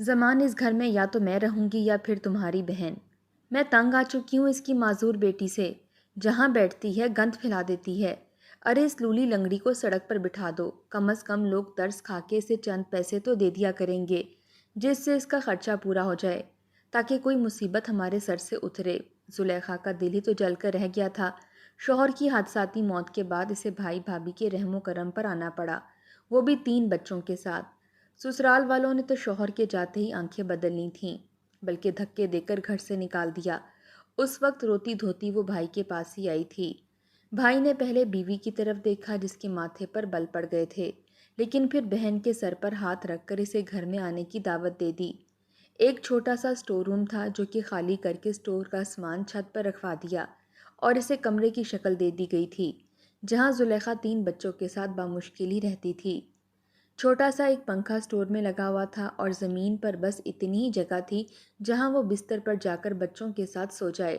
زمان اس گھر میں یا تو میں رہوں گی یا پھر تمہاری بہن۔ میں تنگ آ چکی ہوں اس کی معذور بیٹی سے، جہاں بیٹھتی ہے گند پھیلا دیتی ہے۔ ارے اس لولی لنگڑی کو سڑک پر بٹھا دو، کم از کم لوگ ترس کھا کے اسے چند پیسے تو دے دیا کریں گے جس سے اس کا خرچہ پورا ہو جائے، تاکہ کوئی مصیبت ہمارے سر سے اترے۔ زلیخا کا دل ہی تو جل کر رہ گیا تھا۔ شوہر کی حادثاتی موت کے بعد اسے بھائی بھابھی کے رحم و کرم پر آنا پڑا، وہ بھی 3 بچوں کے ساتھ۔ سسرال والوں نے تو شوہر کے جاتے ہی آنکھیں بدل لی تھیں، بلکہ دھکے دے کر گھر سے نکال دیا۔ اس وقت روتی دھوتی وہ بھائی کے پاس ہی آئی تھی۔ بھائی نے پہلے بیوی کی طرف دیکھا جس کے ماتھے پر بل پڑ گئے تھے، لیکن پھر بہن کے سر پر ہاتھ رکھ کر اسے گھر میں آنے کی دعوت دے دی۔ ایک چھوٹا سا سٹور روم تھا جو کہ خالی کر کے سٹور کا سامان چھت پر رکھوا دیا اور اسے کمرے کی شکل دے دی گئی تھی، جہاں زلیخا 3 بچوں کے ساتھ بامشکل ہی رہتی تھی۔ چھوٹا سا ایک پنکھا سٹور میں لگا ہوا تھا اور زمین پر بس اتنی ہی جگہ تھی جہاں وہ بستر پر جا کر بچوں کے ساتھ سو جائے۔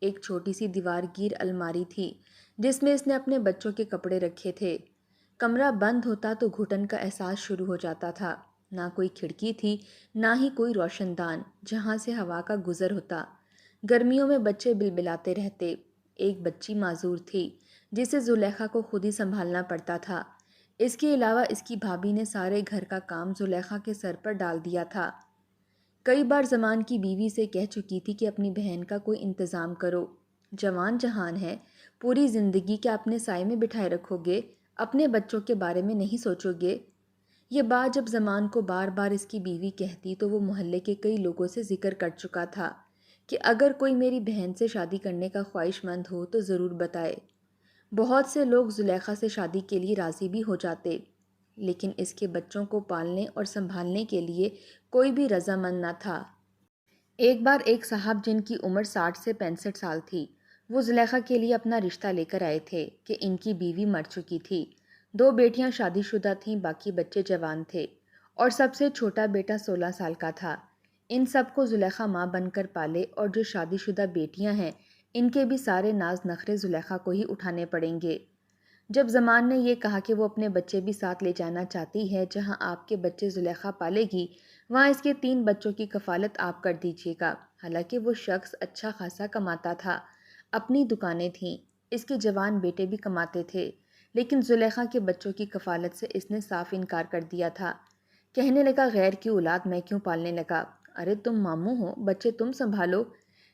ایک چھوٹی سی دیوار گیر الماری تھی جس میں اس نے اپنے بچوں کے کپڑے رکھے تھے۔ کمرہ بند ہوتا تو گھٹن کا احساس شروع ہو جاتا تھا۔ نہ کوئی کھڑکی تھی، نہ ہی کوئی روشن دان جہاں سے ہوا کا گزر ہوتا۔ گرمیوں میں بچے بلبلاتے رہتے۔ ایک بچی معذور تھی جسے زلیخا کو خود ہی سنبھالنا پڑتا تھا۔ اس کے علاوہ اس کی بھابھی نے سارے گھر کا کام زلیخا کے سر پر ڈال دیا تھا۔ کئی بار زمان کی بیوی سے کہہ چکی تھی کہ اپنی بہن کا کوئی انتظام کرو، جوان جہان ہے، پوری زندگی کیا اپنے سائے میں بٹھائے رکھو گے، اپنے بچوں کے بارے میں نہیں سوچو گے؟ یہ بات جب زمان کو بار بار اس کی بیوی کہتی تو وہ محلے کے کئی لوگوں سے ذکر کر چکا تھا کہ اگر کوئی میری بہن سے شادی کرنے کا خواہش مند ہو تو ضرور بتائے۔ بہت سے لوگ زلیخا سے شادی کے لیے راضی بھی ہو جاتے، لیکن اس کے بچوں کو پالنے اور سنبھالنے کے لیے کوئی بھی رضامند نہ تھا۔ ایک بار ایک صاحب جن کی عمر 60 سے 65 سال تھی، وہ زلیخا کے لیے اپنا رشتہ لے کر آئے تھے کہ ان کی بیوی مر چکی تھی، 2 بیٹیاں شادی شدہ تھیں، باقی بچے جوان تھے اور سب سے چھوٹا بیٹا 16 سال کا تھا۔ ان سب کو زلیخا ماں بن کر پالے اور جو شادی شدہ بیٹیاں ہیں ان کے بھی سارے ناز نخرے زلیخا کو ہی اٹھانے پڑیں گے۔ جب زمان نے یہ کہا کہ وہ اپنے بچے بھی ساتھ لے جانا چاہتی ہے، جہاں آپ کے بچے زلیخا پالے گی وہاں اس کے 3 بچوں کی کفالت آپ کر دیجیے گا۔ حالانکہ وہ شخص اچھا خاصا کماتا تھا، اپنی دکانیں تھیں، اس کے جوان بیٹے بھی کماتے تھے، لیکن زلیخا کے بچوں کی کفالت سے اس نے صاف انکار کر دیا تھا۔ کہنے لگا غیر کی اولاد میں کیوں پالنے لگا؟ ارے تم ماموں ہو، بچے تم سنبھالو۔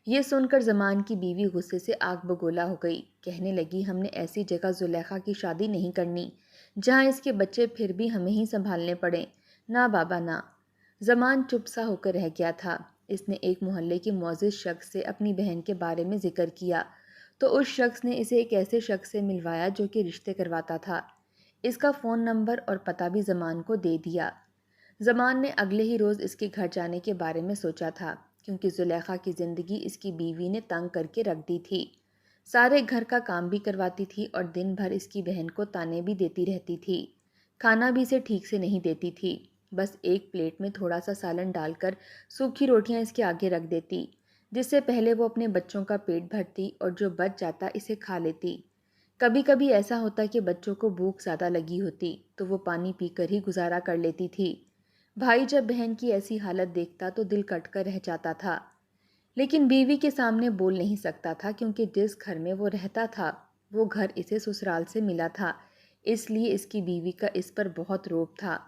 یہ سن کر زمان کی بیوی غصے سے آگ بگولا ہو گئی، کہنے لگی ہم نے ایسی جگہ زلیخا کی شادی نہیں کرنی جہاں اس کے بچے پھر بھی ہمیں ہی سنبھالنے پڑیں، نہ بابا نہ۔ زمان چپ سا ہو کر رہ گیا تھا۔ اس نے ایک محلے کے معزز شخص سے اپنی بہن کے بارے میں ذکر کیا تو اس شخص نے اسے ایک ایسے شخص سے ملوایا جو کہ رشتے کرواتا تھا۔ اس کا فون نمبر اور پتہ بھی زمان کو دے دیا۔ زمان نے اگلے ہی روز اس کے گھر جانے کے بارے میں سوچا تھا، کیونکہ زلیخا کی زندگی اس کی بیوی نے تنگ کر کے رکھ دی تھی۔ سارے گھر کا کام بھی کرواتی تھی اور دن بھر اس کی بہن کو تانے بھی دیتی رہتی تھی۔ کھانا بھی اسے ٹھیک سے نہیں دیتی تھی، بس ایک پلیٹ میں تھوڑا سا سالن ڈال کر سوکھی روٹیاں اس کے آگے رکھ دیتی، جس سے پہلے وہ اپنے بچوں کا پیٹ بھرتی اور جو بچ جاتا اسے کھا لیتی۔ کبھی کبھی ایسا ہوتا کہ بچوں کو بھوک زیادہ لگی ہوتی تو وہ پانی پی کر ہی گزارا کر لیتی تھی۔ بھائی جب بہن کی ایسی حالت دیکھتا تو دل کٹ کر رہ جاتا تھا، لیکن بیوی کے سامنے بول نہیں سکتا تھا، کیونکہ جس گھر میں وہ رہتا تھا وہ گھر اسے سسرال سے ملا تھا، اس لیے اس کی بیوی کا اس پر بہت روب تھا۔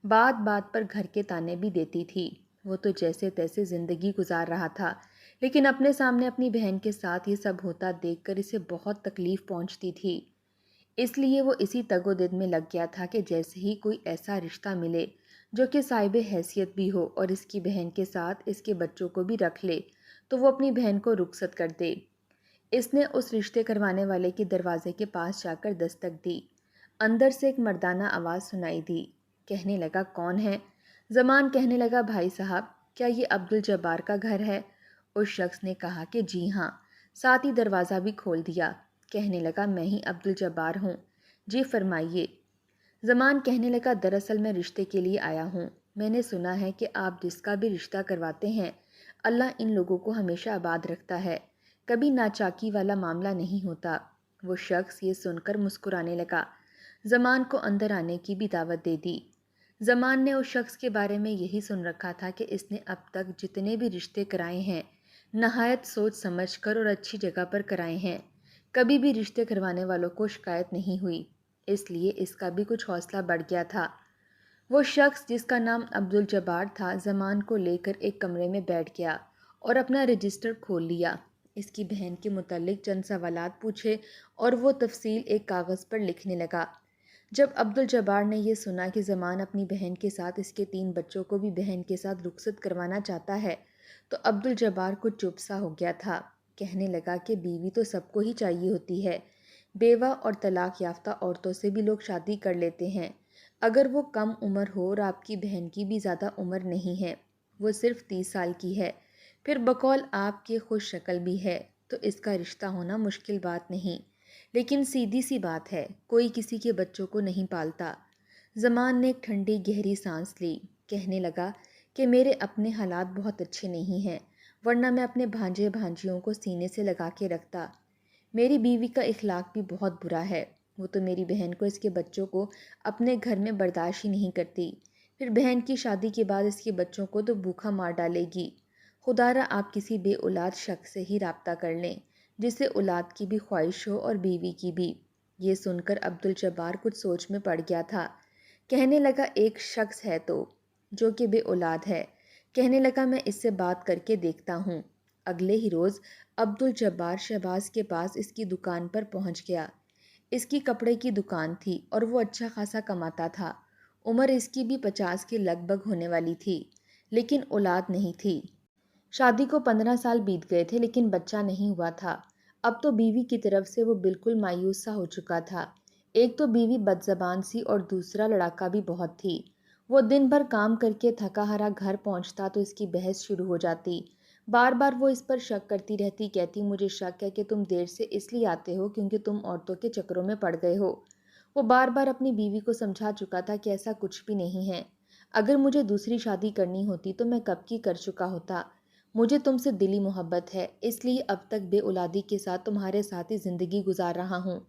بات بات پر گھر کے تانے بھی دیتی تھی۔ وہ تو جیسے تیسے زندگی گزار رہا تھا، لیکن اپنے سامنے اپنی بہن کے ساتھ یہ سب ہوتا دیکھ کر اسے بہت تکلیف پہنچتی تھی۔ اس لیے وہ اسی تگ و دد میں لگ گیا تھا کہ جیسے ہی کوئی ایسا رشتہ ملے جو کہ صاحب حیثیت بھی ہو اور اس کی بہن کے ساتھ اس کے بچوں کو بھی رکھ لے تو وہ اپنی بہن کو رخصت کر دے۔ اس نے اس رشتے کروانے والے کے دروازے کے پاس جا کر دستک دی۔ اندر سے ایک مردانہ آواز سنائی دی۔ کہنے لگا کون ہے؟ زمان کہنے لگا بھائی صاحب، کیا یہ عبدالجبار کا گھر ہے؟ اس شخص نے کہا کہ جی ہاں، ساتھ ہی دروازہ بھی کھول دیا۔ کہنے لگا میں ہی عبدالجبار ہوں، جی فرمائیے۔ زمان کہنے لگا دراصل میں رشتے کے لیے آیا ہوں، میں نے سنا ہے کہ آپ جس کا بھی رشتہ کرواتے ہیں اللہ ان لوگوں کو ہمیشہ آباد رکھتا ہے، کبھی ناچاکی والا معاملہ نہیں ہوتا۔ وہ شخص یہ سن کر مسکرانے لگا۔ زمان کو اندر آنے کی بھی دعوت دے دی۔ زمان نے اس شخص کے بارے میں یہی سن رکھا تھا کہ اس نے اب تک جتنے بھی رشتے کرائے ہیں نہایت سوچ سمجھ کر اور اچھی جگہ پر کرائے ہیں، کبھی بھی رشتے کروانے والوں کو شکایت نہیں ہوئی، اس لیے اس کا بھی کچھ حوصلہ بڑھ گیا تھا۔ وہ شخص جس کا نام عبدالجبار تھا زمان کو لے کر ایک کمرے میں بیٹھ گیا اور اپنا رجسٹر کھول لیا، اس کی بہن کے متعلق چند سوالات پوچھے اور وہ تفصیل ایک کاغذ پر لکھنے لگا۔ جب عبدالجبار نے یہ سنا کہ زمان اپنی بہن کے ساتھ اس کے 3 بچوں کو بھی بہن کے ساتھ رخصت کروانا چاہتا ہے تو عبدالجبار کو چپ سا ہو گیا تھا۔ کہنے لگا کہ بیوی تو سب کو ہی چاہیے ہوتی ہے، بیوہ اور طلاق یافتہ عورتوں سے بھی لوگ شادی کر لیتے ہیں، اگر وہ کم عمر ہو اور آپ کی بہن کی بھی زیادہ عمر نہیں ہے، وہ صرف 30 سال کی ہے، پھر بقول آپ کے خوش شکل بھی ہے، تو اس کا رشتہ ہونا مشکل بات نہیں، لیکن سیدھی سی بات ہے، کوئی کسی کے بچوں کو نہیں پالتا۔ زمان نے ایک ٹھنڈی گہری سانس لی، کہنے لگا کہ میرے اپنے حالات بہت اچھے نہیں ہیں، ورنہ میں اپنے بھانجے بھانجیوں کو سینے سے لگا کے رکھتا۔ میری بیوی کا اخلاق بھی بہت برا ہے، وہ تو میری بہن کو اس کے بچوں کو اپنے گھر میں برداشت ہی نہیں کرتی، پھر بہن کی شادی کے بعد اس کے بچوں کو تو بھوکا مار ڈالے گی۔ خدارا آپ کسی بے اولاد شخص سے ہی رابطہ کر لیں جسے اولاد کی بھی خواہش ہو اور بیوی کی بھی۔ یہ سن کر عبدالجبار کچھ سوچ میں پڑ گیا تھا، کہنے لگا ایک شخص ہے تو جو کہ بے اولاد ہے، کہنے لگا میں اس سے بات کر کے دیکھتا ہوں۔ اگلے ہی روز عبدالجبار شہباز کے پاس اس کی دکان پر پہنچ گیا۔ اس کی کپڑے کی دکان تھی اور وہ اچھا خاصا کماتا تھا، عمر اس کی بھی 50 کے لگ بھگ ہونے والی تھی، لیکن اولاد نہیں تھی۔ شادی کو 15 سال بیت گئے تھے لیکن بچہ نہیں ہوا تھا۔ اب تو بیوی کی طرف سے وہ بالکل مایوس سا ہو چکا تھا، ایک تو بیوی بد زبان سی اور دوسرا لڑاکا بھی بہت تھی۔ وہ دن بھر کام کر کے تھکا ہارا گھر پہنچتا تو اس کی بحث شروع ہو جاتی، بار بار وہ اس پر شک کرتی رہتی، کہتی مجھے شک ہے کہ تم دیر سے اس لیے آتے ہو کیونکہ تم عورتوں کے چکروں میں پڑ گئے ہو۔ وہ بار بار اپنی بیوی کو سمجھا چکا تھا کہ ایسا کچھ بھی نہیں ہے، اگر مجھے دوسری شادی کرنی ہوتی تو میں کب کی کر چکا ہوتا، مجھے تم سے دلی محبت ہے، اس لیے اب تک بے اولادی کے ساتھ تمہارے ساتھ ہی زندگی گزار رہا ہوں۔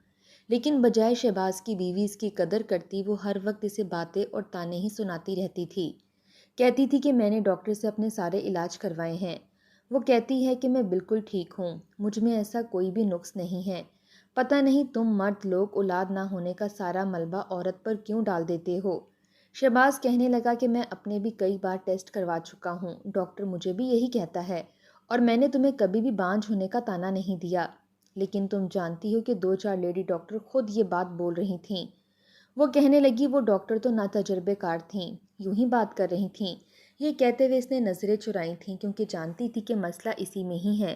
لیکن بجائے شہباز کی بیوی اس کی قدر کرتی، وہ ہر وقت اسے باتیں اور تانے ہی سناتی رہتی تھی، کہتی تھی کہ میں نے ڈاکٹر سے اپنے سارے علاج کروائے ہیں، وہ کہتی ہے کہ میں بالکل ٹھیک ہوں، مجھ میں ایسا کوئی بھی نقص نہیں ہے، پتہ نہیں تم مرد لوگ اولاد نہ ہونے کا سارا ملبہ عورت پر کیوں ڈال دیتے ہو۔ شہباز کہنے لگا کہ میں اپنے بھی کئی بار ٹیسٹ کروا چکا ہوں، ڈاکٹر مجھے بھی یہی کہتا ہے، اور میں نے تمہیں کبھی بھی بانجھ ہونے کا طعنہ نہیں دیا، لیکن تم جانتی ہو کہ 2-4 لیڈی ڈاکٹر خود یہ بات بول رہی تھیں۔ وہ کہنے لگی وہ ڈاکٹر تو ناتجربے کار تھیں، یوں ہی بات کر رہی تھیں۔ یہ کہتے ہوئے اس نے نظریں چرائی تھیں کیونکہ جانتی تھی کہ مسئلہ اسی میں ہی ہے،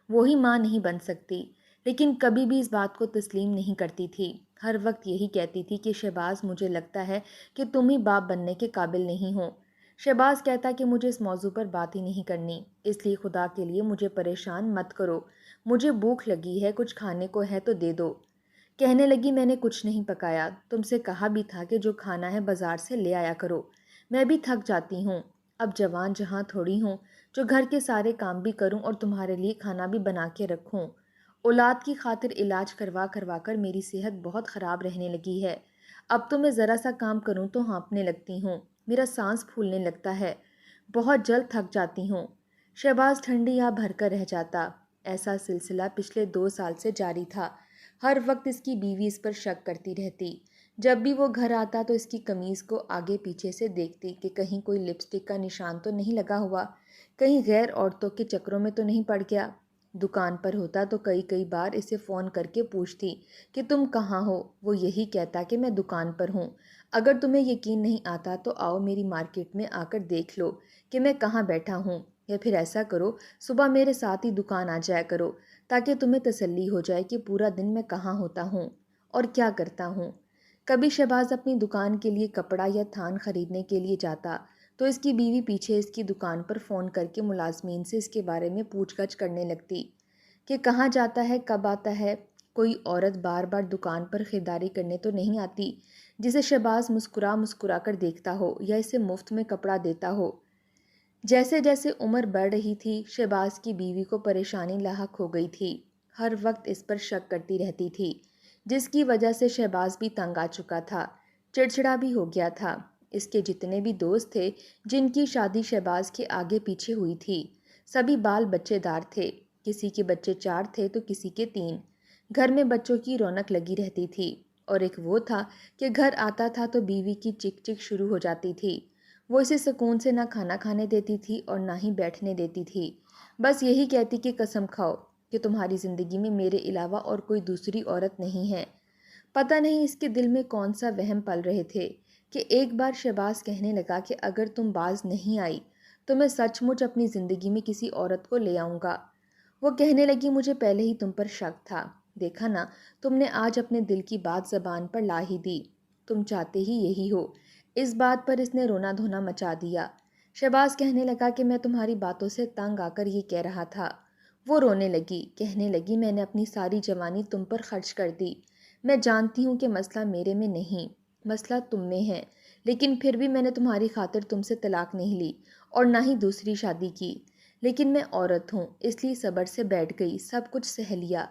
وہی ماں نہیں بن سکتی، لیکن کبھی بھی اس بات کو تسلیم نہیں کرتی تھی، ہر وقت یہی کہتی تھی کہ شہباز مجھے لگتا ہے کہ تم ہی باپ بننے کے قابل نہیں ہو۔ شہباز کہتا کہ مجھے اس موضوع پر بات ہی نہیں کرنی، اس لیے خدا کے لیے مجھے پریشان مت کرو، مجھے بھوک لگی ہے، کچھ کھانے کو ہے تو دے دو۔ کہنے لگی میں نے کچھ نہیں پکایا، تم سے کہا بھی تھا کہ جو کھانا ہے بازار سے لے آیا کرو، میں بھی تھک جاتی ہوں، اب جوان جہاں تھوڑی ہوں جو گھر کے سارے کام بھی کروں اور تمہارے لیے کھانا بھی بنا کے رکھوں۔ اولاد کی خاطر علاج کروا کروا کر میری صحت بہت خراب رہنے لگی ہے، اب تو میں ذرا سا کام کروں تو ہانپنے لگتی ہوں، میرا سانس پھولنے لگتا ہے، بہت جلد تھک جاتی ہوں۔ شہباز ٹھنڈی یا بھر کر رہ جاتا۔ ایسا سلسلہ پچھلے 2 سال سے جاری تھا، ہر وقت اس کی بیوی اس پر شک کرتی رہتی، جب بھی وہ گھر آتا تو اس کی قمیض کو آگے پیچھے سے دیکھتی کہ کہیں کوئی لپسٹک کا نشان تو نہیں لگا ہوا، کہیں غیر عورتوں کے چکروں میں تو نہیں پڑ گیا۔ دکان پر ہوتا تو کئی بار اسے فون کر کے پوچھتی کہ تم کہاں ہو، وہ یہی کہتا کہ میں دکان پر ہوں، اگر تمہیں یقین نہیں آتا تو آؤ میری مارکیٹ میں آ کر دیکھ لو کہ میں کہاں بیٹھا ہوں، یا پھر ایسا کرو صبح میرے ساتھ ہی دکان آ جایا کرو تاکہ تمہیں تسلی ہو جائے کہ پورا دن میں کہاں ہوتا ہوں اور کیا کرتا ہوں۔ کبھی شہباز اپنی دکان کے لیے کپڑا یا تھان خریدنے کے لیے جاتا تو اس کی بیوی پیچھے اس کی دکان پر فون کر کے ملازمین سے اس کے بارے میں پوچھ گچھ کرنے لگتی کہ کہاں جاتا ہے، کب آتا ہے، کوئی عورت بار بار دکان پر خریداری کرنے تو نہیں آتی جسے شہباز مسکرا کر دیکھتا ہو یا اسے مفت میں کپڑا دیتا ہو۔ جیسے جیسے عمر بڑھ رہی تھی شہباز کی بیوی کو پریشانی لاحق ہو گئی تھی، ہر وقت اس پر شک کرتی رہتی تھی، جس کی وجہ سے شہباز بھی تنگ آ چکا تھا، چڑچڑا بھی ہو گیا تھا۔ اس کے جتنے بھی دوست تھے جن کی شادی شہباز کے آگے پیچھے ہوئی تھی، سبھی بال بچے دار تھے۔ کسی کے بچے 4 تھے تو کسی کے 3۔ گھر میں بچوں کی رونق لگی رہتی تھی، اور ایک وہ تھا کہ گھر آتا تھا تو بیوی کی چک چک شروع ہو جاتی تھی۔ وہ اسے سکون سے نہ کھانا کھانے دیتی تھی اور نہ ہی بیٹھنے دیتی تھی، بس یہی کہتی کہ قسم کھاؤ کہ تمہاری زندگی میں میرے علاوہ اور کوئی دوسری عورت نہیں ہے۔ پتہ نہیں اس کے دل میں کون سا وہم پل رہے تھے کہ ایک بار شہباز کہنے لگا کہ اگر تم باز نہیں آئی تو میں سچ مچ اپنی زندگی میں کسی عورت کو لے آؤں گا۔ وہ کہنے لگی مجھے پہلے ہی تم پر شک تھا، دیکھا نا تم نے آج اپنے دل کی بات زبان پر لا ہی دی، تم چاہتے ہی یہی ہو۔ اس بات پر اس نے رونا دھونا مچا دیا۔ شہباز کہنے لگا کہ میں تمہاری باتوں سے تنگ آ کر یہ کہہ رہا تھا۔ وہ رونے لگی، کہنے لگی میں نے اپنی ساری جوانی تم پر خرچ کر دی۔ میں جانتی ہوں کہ مسئلہ میرے میں نہیں، مسئلہ تم میں ہے، لیکن پھر بھی میں نے تمہاری خاطر تم سے طلاق نہیں لی اور نہ ہی دوسری شادی کی، لیکن میں عورت ہوں اس لیے صبر سے بیٹھ گئی، سب کچھ سہ لیا۔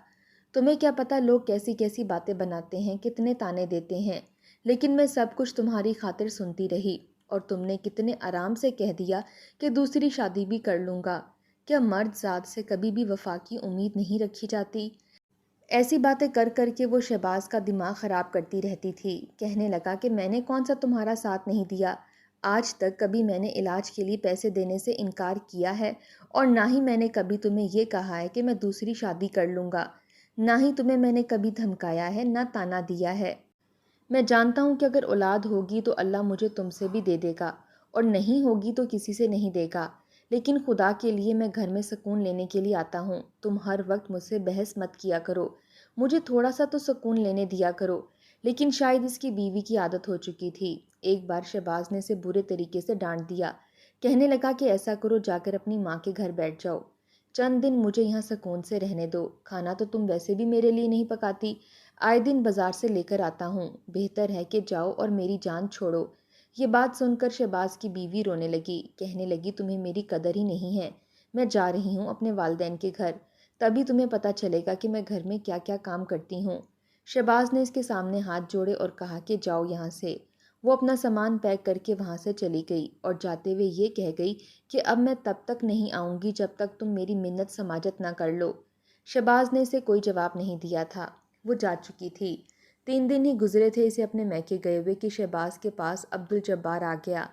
تمہیں کیا پتہ لوگ کیسی کیسی باتیں بناتے ہیں، کتنے تانے دیتے ہیں، لیکن میں سب کچھ تمہاری خاطر سنتی رہی، اور تم نے کتنے آرام سے کہہ دیا کہ دوسری شادی بھی کر لوں گا۔ کیا مرد ذات سے کبھی بھی وفا کی امید نہیں رکھی جاتی؟ ایسی باتیں کر کر کے وہ شہباز کا دماغ خراب کرتی رہتی تھی۔ کہنے لگا کہ میں نے کون سا تمہارا ساتھ نہیں دیا، آج تک کبھی میں نے علاج کے لیے پیسے دینے سے انکار کیا ہے، اور نہ ہی میں نے کبھی تمہیں یہ کہا ہے کہ میں دوسری شادی کر لوں گا، نہ ہی تمہیں میں نے کبھی دھمکایا ہے، نہ تانا دیا ہے۔ میں جانتا ہوں کہ اگر اولاد ہوگی تو اللہ مجھے تم سے بھی دے دے گا، اور نہیں ہوگی تو کسی سے نہیں دے گا، لیکن خدا کے لیے میں گھر میں سکون لینے کے لیے آتا ہوں، تم ہر وقت مجھ سے بحث مت کیا کرو، مجھے تھوڑا سا تو سکون لینے دیا کرو۔ لیکن شاید اس کی بیوی کی عادت ہو چکی تھی۔ ایک بار شہباز نے اسے برے طریقے سے ڈانٹ دیا، کہنے لگا کہ ایسا کرو جا کر اپنی ماں کے گھر بیٹھ جاؤ، چند دن مجھے یہاں سکون سے رہنے دو، کھانا تو تم ویسے بھی میرے لیے نہیں پکاتی، آئے دن بازار سے لے کر آتا ہوں، بہتر ہے کہ جاؤ اور میری جان چھوڑو۔ یہ بات سن کر شہباز کی بیوی رونے لگی، کہنے لگی تمہیں میری قدر ہی نہیں ہے، میں جا رہی ہوں اپنے والدین کے گھر، تبھی تمہیں پتہ چلے گا کہ میں گھر میں کیا کیا کام کرتی ہوں۔ شہباز نے اس کے سامنے ہاتھ جوڑے اور کہا کہ جاؤ یہاں سے۔ وہ اپنا سامان پیک کر کے وہاں سے چلی گئی اور جاتے ہوئے یہ کہہ گئی کہ اب میں تب تک نہیں آؤں گی جب تک تم میری منت سماجت نہ کر لو۔ شہباز نے اسے کوئی جواب نہیں دیا تھا، وہ جا چکی تھی۔ 3 دن ہی گزرے تھے اسے اپنے میکے گئے ہوئے کہ شہباز کے پاس عبدالجبار آ گیا۔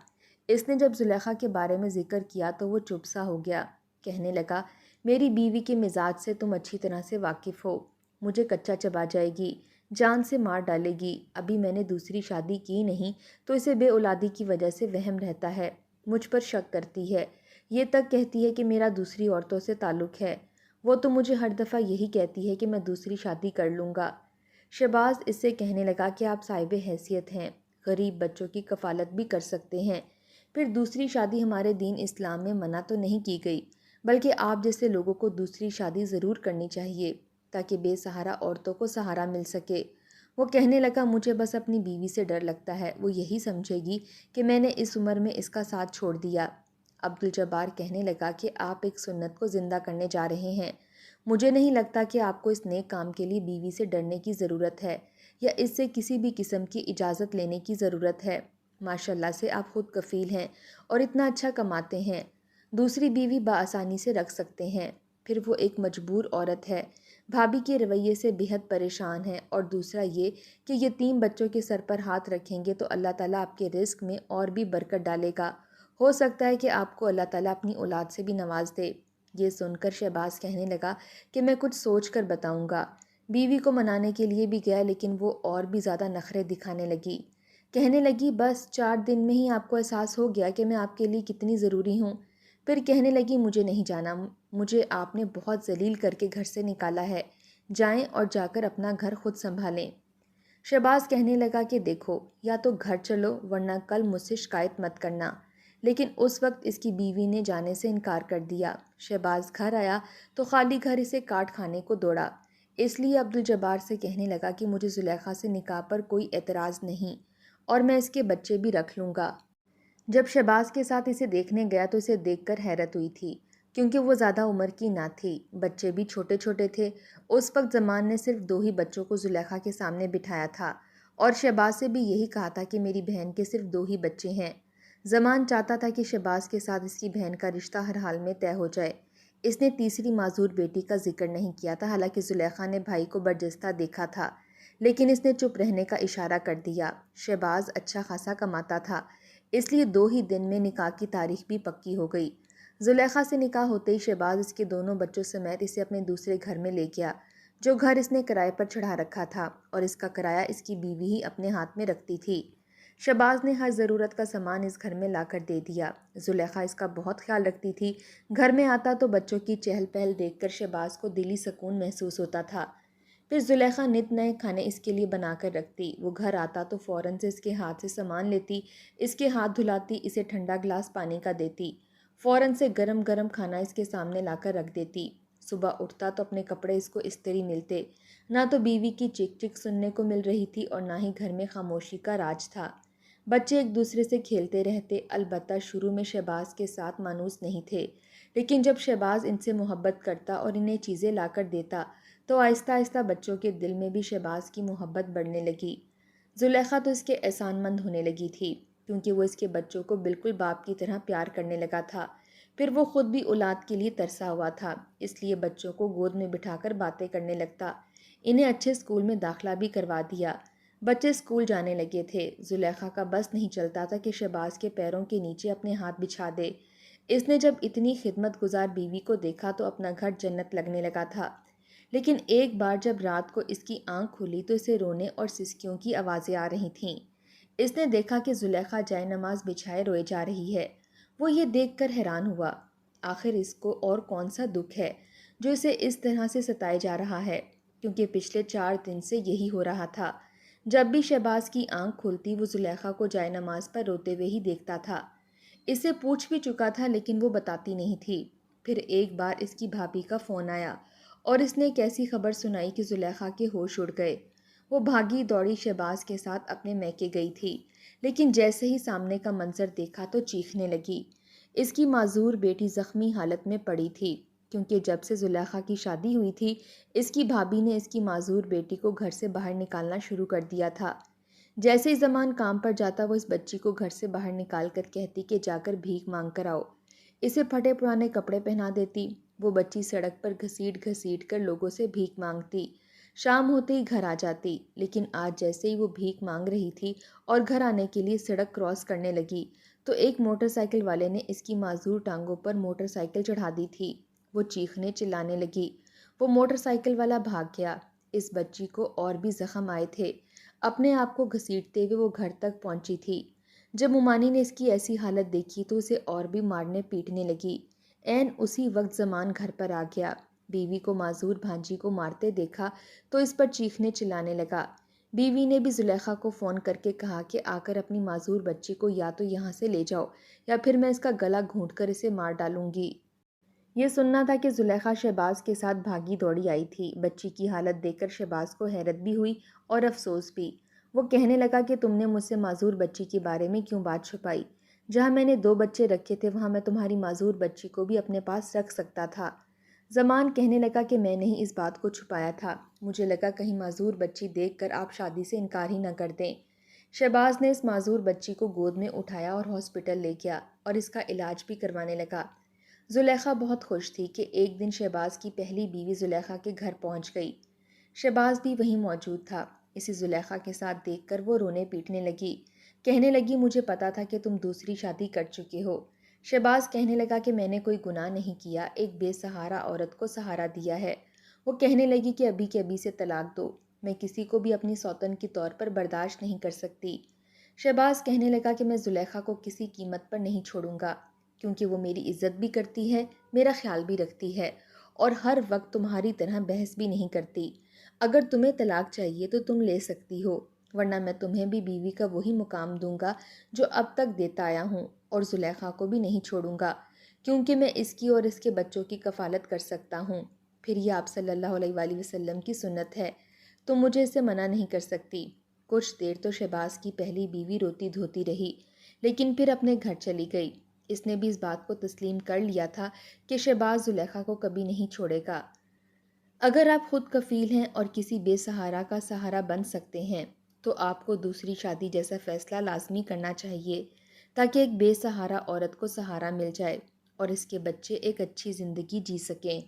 اس نے جب زلیخا کے بارے میں ذکر کیا تو وہ چپ سا ہو گیا، کہنے لگا میری بیوی کے مزاج سے تم اچھی طرح سے واقف ہو، مجھے کچا چبا جائے گی، جان سے مار ڈالے گی، ابھی میں نے دوسری شادی کی نہیں تو اسے بے اولادی کی وجہ سے وہم رہتا ہے، مجھ پر شک کرتی ہے، یہ تک کہتی ہے کہ میرا دوسری عورتوں سے تعلق ہے، وہ تو مجھے ہر دفعہ یہی کہتی ہے کہ میں دوسری شادی کر لوں گا۔ شہباز اس سے کہنے لگا کہ آپ صاحب حیثیت ہیں، غریب بچوں کی کفالت بھی کر سکتے ہیں، پھر دوسری شادی ہمارے دین اسلام میں منع تو نہیں کی گئی، بلکہ آپ جیسے لوگوں کو دوسری شادی ضرور کرنی چاہیے تاکہ بے سہارا عورتوں کو سہارا مل سکے۔ وہ کہنے لگا مجھے بس اپنی بیوی سے ڈر لگتا ہے، وہ یہی سمجھے گی کہ میں نے اس عمر میں اس کا ساتھ چھوڑ دیا۔ عبدالجبار کہنے لگا کہ آپ ایک سنت کو زندہ کرنے جا رہے ہیں، مجھے نہیں لگتا کہ آپ کو اس نیک کام کے لیے بیوی سے ڈرنے کی ضرورت ہے یا اس سے کسی بھی قسم کی اجازت لینے کی ضرورت ہے، ماشاءاللہ سے آپ خود کفیل ہیں اور اتنا اچھا کماتے ہیں، دوسری بیوی بآسانی سے رکھ سکتے ہیں، پھر وہ ایک مجبور عورت ہے، بھابھی کے رویے سے بےحد پریشان ہے، اور دوسرا یہ کہ یتیم بچوں کے سر پر ہاتھ رکھیں گے تو اللہ تعالیٰ آپ کے رزق میں اور بھی برکت ڈالے گا، ہو سکتا ہے کہ آپ کو اللہ تعالیٰ اپنی اولاد سے بھی نواز دے۔ یہ سن کر شہباز کہنے لگا کہ میں کچھ سوچ کر بتاؤں گا۔ بیوی کو منانے کے لیے بھی گیا لیکن وہ اور بھی زیادہ نخرے دکھانے لگی، کہنے لگی بس 4 دن میں ہی آپ کو احساس ہو گیا کہ میں آپ کے لیے کتنی ضروری ہوں۔ پھر کہنے لگی مجھے نہیں جانا، مجھے آپ نے بہت ذلیل کر کے گھر سے نکالا ہے، جائیں اور جا کر اپنا گھر خود سنبھالیں۔ شہباز کہنے لگا کہ دیکھو یا تو گھر چلو ورنہ کل مجھ سے شکایت مت کرنا، لیکن اس وقت اس کی بیوی نے جانے سے انکار کر دیا۔ شہباز گھر آیا تو خالی گھر اسے کاٹ کھانے کو دوڑا، اس لیے عبدالجبار سے کہنے لگا کہ مجھے زلیخا سے نکاح پر کوئی اعتراض نہیں اور میں اس کے بچے بھی رکھ لوں گا۔ جب شہباز کے ساتھ اسے دیکھنے گیا تو اسے دیکھ کر حیرت ہوئی تھی، کیونکہ وہ زیادہ عمر کی نہ تھی، بچے بھی چھوٹے چھوٹے تھے۔ اس وقت زمان نے صرف 2 ہی بچوں کو زلیخا کے سامنے بٹھایا تھا اور شہباز سے بھی یہی کہا تھا کہ میری بہن کے صرف 2 ہی بچے ہیں۔ زمان چاہتا تھا کہ شہباز کے ساتھ اس کی بہن کا رشتہ ہر حال میں طے ہو جائے۔ اس نے تیسری معذور بیٹی کا ذکر نہیں کیا تھا، حالانکہ زلیخا نے بھائی کو برجستہ دیکھا تھا، لیکن اس نے چپ رہنے کا اشارہ کر دیا۔ شہباز اچھا خاصا کماتا تھا، اس لیے 2 ہی دن میں نکاح کی تاریخ بھی پکی ہو گئی۔ زلیخا سے نکاح ہوتے ہی شہباز اس کے دونوں بچوں سمیت اسے اپنے دوسرے گھر میں لے گیا، جو گھر اس نے کرائے پر چڑھا رکھا تھا، اور اس کا کرایہ اس کی بیوی ہی اپنے ہاتھ میں رکھتی تھی۔ شہباز نے ہر ضرورت کا سامان اس گھر میں لا کر دے دیا۔ زلیخا اس کا بہت خیال رکھتی تھی، گھر میں آتا تو بچوں کی چہل پہل دیکھ کر شہباز کو دلی سکون محسوس ہوتا تھا۔ پھر زلیخا نت نئے کھانے اس کے لیے بنا کر رکھتی، وہ گھر آتا تو فوراً سے اس کے ہاتھ سے سامان لیتی، اس کے ہاتھ دھلاتی، اسے ٹھنڈا گلاس پانی کا دیتی، فوراً سے گرم گرم کھانا اس کے سامنے لا کر رکھ دیتی۔ صبح اٹھتا تو اپنے کپڑے اس کو استری ملتے، نہ تو بیوی کی چک چک سننے کو مل رہی تھی اور نہ ہی گھر میں خاموشی کا راج تھا۔ بچے ایک دوسرے سے کھیلتے رہتے، البتہ شروع میں شہباز کے ساتھ مانوس نہیں تھے، لیکن جب شہباز ان سے محبت کرتا اور انہیں چیزیں لا کر دیتا تو آہستہ آہستہ بچوں کے دل میں بھی شہباز کی محبت بڑھنے لگی۔ زلیخا تو اس کے احسان مند ہونے لگی تھی، کیونکہ وہ اس کے بچوں کو بالکل باپ کی طرح پیار کرنے لگا تھا۔ پھر وہ خود بھی اولاد کے لیے ترسا ہوا تھا، اس لیے بچوں کو گود میں بٹھا کر باتیں کرنے لگتا، انہیں اچھے اسکول میں داخلہ بھی کروا دیا۔ بچے اسکول جانے لگے تھے، زلیخا کا بس نہیں چلتا تھا کہ شہباز کے پیروں کے نیچے اپنے ہاتھ بچھا دے۔ اس نے جب اتنی خدمت گزار بیوی کو دیکھا تو اپنا گھر جنت لگنے لگا تھا، لیکن ایک بار جب رات کو اس کی آنکھ کھلی تو اسے رونے اور سسکیوں کی آوازیں آ رہی تھیں۔ اس نے دیکھا کہ زلیخا جائے نماز بچھائے روئے جا رہی ہے۔ وہ یہ دیکھ کر حیران ہوا، آخر اس کو اور کون سا دکھ ہے جو اسے اس طرح سے ستائے جا رہا ہے، کیونکہ پچھلے 4 دن سے یہی ہو رہا تھا۔ جب بھی شہباز کی آنکھ کھلتی وہ زلیخا کو جائے نماز پر روتے ہوئے ہی دیکھتا تھا۔ اسے پوچھ بھی چکا تھا لیکن وہ بتاتی نہیں تھی۔ پھر ایک بار اس کی بھابھی کا فون آیا اور اس نے ایک ایسی خبر سنائی کہ زلیخا کے ہوش اڑ گئے۔ وہ بھاگی دوڑی شہباز کے ساتھ اپنے میکے گئی تھی، لیکن جیسے ہی سامنے کا منظر دیکھا تو چیخنے لگی۔ اس کی معذور بیٹی زخمی حالت میں پڑی تھی، کیونکہ جب سے زلیخا کی شادی ہوئی تھی اس کی بھابھی نے اس کی معذور بیٹی کو گھر سے باہر نکالنا شروع کر دیا تھا۔ جیسے ہی زمان کام پر جاتا وہ اس بچی کو گھر سے باہر نکال کر کہتی کہ جا کر بھیک مانگ کر آؤ، اسے پھٹے پرانے کپڑے پہنا دیتی۔ وہ بچی سڑک پر گھسیٹ گھسیٹ کر لوگوں سے بھیک مانگتی، شام ہوتے ہی گھر آ جاتی، لیکن آج جیسے ہی وہ بھیک مانگ رہی تھی اور گھر آنے کے لیے سڑک کراس کرنے لگی تو ایک موٹر سائیکل والے نے اس کی معذور ٹانگوں پر موٹر سائیکل چڑھا دی تھی۔ وہ چیخنے چلانے لگی، وہ موٹر سائیکل والا بھاگ گیا۔ اس بچی کو اور بھی زخم آئے تھے، اپنے آپ کو گھسیٹتے ہوئے وہ گھر تک پہنچی تھی۔ جب ممانی نے اس کی ایسی حالت دیکھی تو اسے اور بھی مارنے پیٹنے لگی۔ عین اسی وقت زمان گھر پر آ گیا، بیوی کو معذور بھانجی کو مارتے دیکھا تو اس پر چیخنے چلانے لگا۔ بیوی نے بھی زلیخا کو فون کر کے کہا کہ آ کر اپنی معذور بچی کو یا تو یہاں سے لے جاؤ یا پھر میں اس کا گلا گھونٹ کر اسے مار ڈالوں گی۔ یہ سننا تھا کہ زلیخا شہباز کے ساتھ بھاگی دوڑی آئی تھی۔ بچی کی حالت دیکھ کر شہباز کو حیرت بھی ہوئی اور افسوس بھی۔ وہ کہنے لگا کہ تم نے مجھ سے معذور بچی کے بارے میں کیوں بات چھپائی؟ جہاں میں نے 2 بچے رکھے تھے وہاں میں تمہاری معذور بچی کو بھی اپنے پاس رکھ سکتا تھا۔ زمان کہنے لگا کہ میں نے ہی اس بات کو چھپایا تھا، مجھے لگا کہیں معذور بچی دیکھ کر آپ شادی سے انکار ہی نہ کر دیں۔ شہباز نے اس معذور بچی کو گود میں اٹھایا اور ہاسپٹل لے گیا اور اس کا علاج بھی کروانے لگا۔ زلیخا بہت خوش تھی کہ ایک دن شہباز کی پہلی بیوی زلیخا کے گھر پہنچ گئی۔ شہباز بھی وہیں موجود تھا۔ اسے زلیخا کے ساتھ دیکھ کر وہ رونے پیٹنے لگی، کہنے لگی مجھے پتا تھا کہ تم دوسری شادی کر چکے ہو۔ شہباز کہنے لگا کہ میں نے کوئی گناہ نہیں کیا، ایک بے سہارا عورت کو سہارا دیا ہے۔ وہ کہنے لگی کہ ابھی کے ابھی سے طلاق دو، میں کسی کو بھی اپنی سوتن کے طور پر برداشت نہیں کر سکتی۔ شہباز کہنے لگا کہ میں زلیخا کو کسی قیمت پر نہیں چھوڑوں گا، کیونکہ وہ میری عزت بھی کرتی ہے، میرا خیال بھی رکھتی ہے اور ہر وقت تمہاری طرح بحث بھی نہیں کرتی۔ اگر تمہیں طلاق چاہیے تو تم لے سکتی ہو، ورنہ میں تمہیں بھی بیوی کا وہی مقام دوں گا جو اب تک دیتا آیا ہوں، اور زلیخا کو بھی نہیں چھوڑوں گا، کیونکہ میں اس کی اور اس کے بچوں کی کفالت کر سکتا ہوں۔ پھر یہ آپ صلی اللہ علیہ وآلہ وسلم کی سنت ہے، تم مجھے اسے منع نہیں کر سکتی۔ کچھ دیر تو شہباز کی پہلی بیوی روتی دھوتی رہی، لیکن پھر اپنے گھر چلی گئی۔ اس نے بھی اس بات کو تسلیم کر لیا تھا کہ شہباز زلیخا کو کبھی نہیں چھوڑے گا۔ اگر آپ خود کفیل ہیں اور کسی بے سہارا کا سہارا بن سکتے ہیں تو آپ کو دوسری شادی جیسا فیصلہ لازمی کرنا چاہیے تاکہ ایک بے سہارا عورت کو سہارا مل جائے اور اس کے بچے ایک اچھی زندگی جی سکیں۔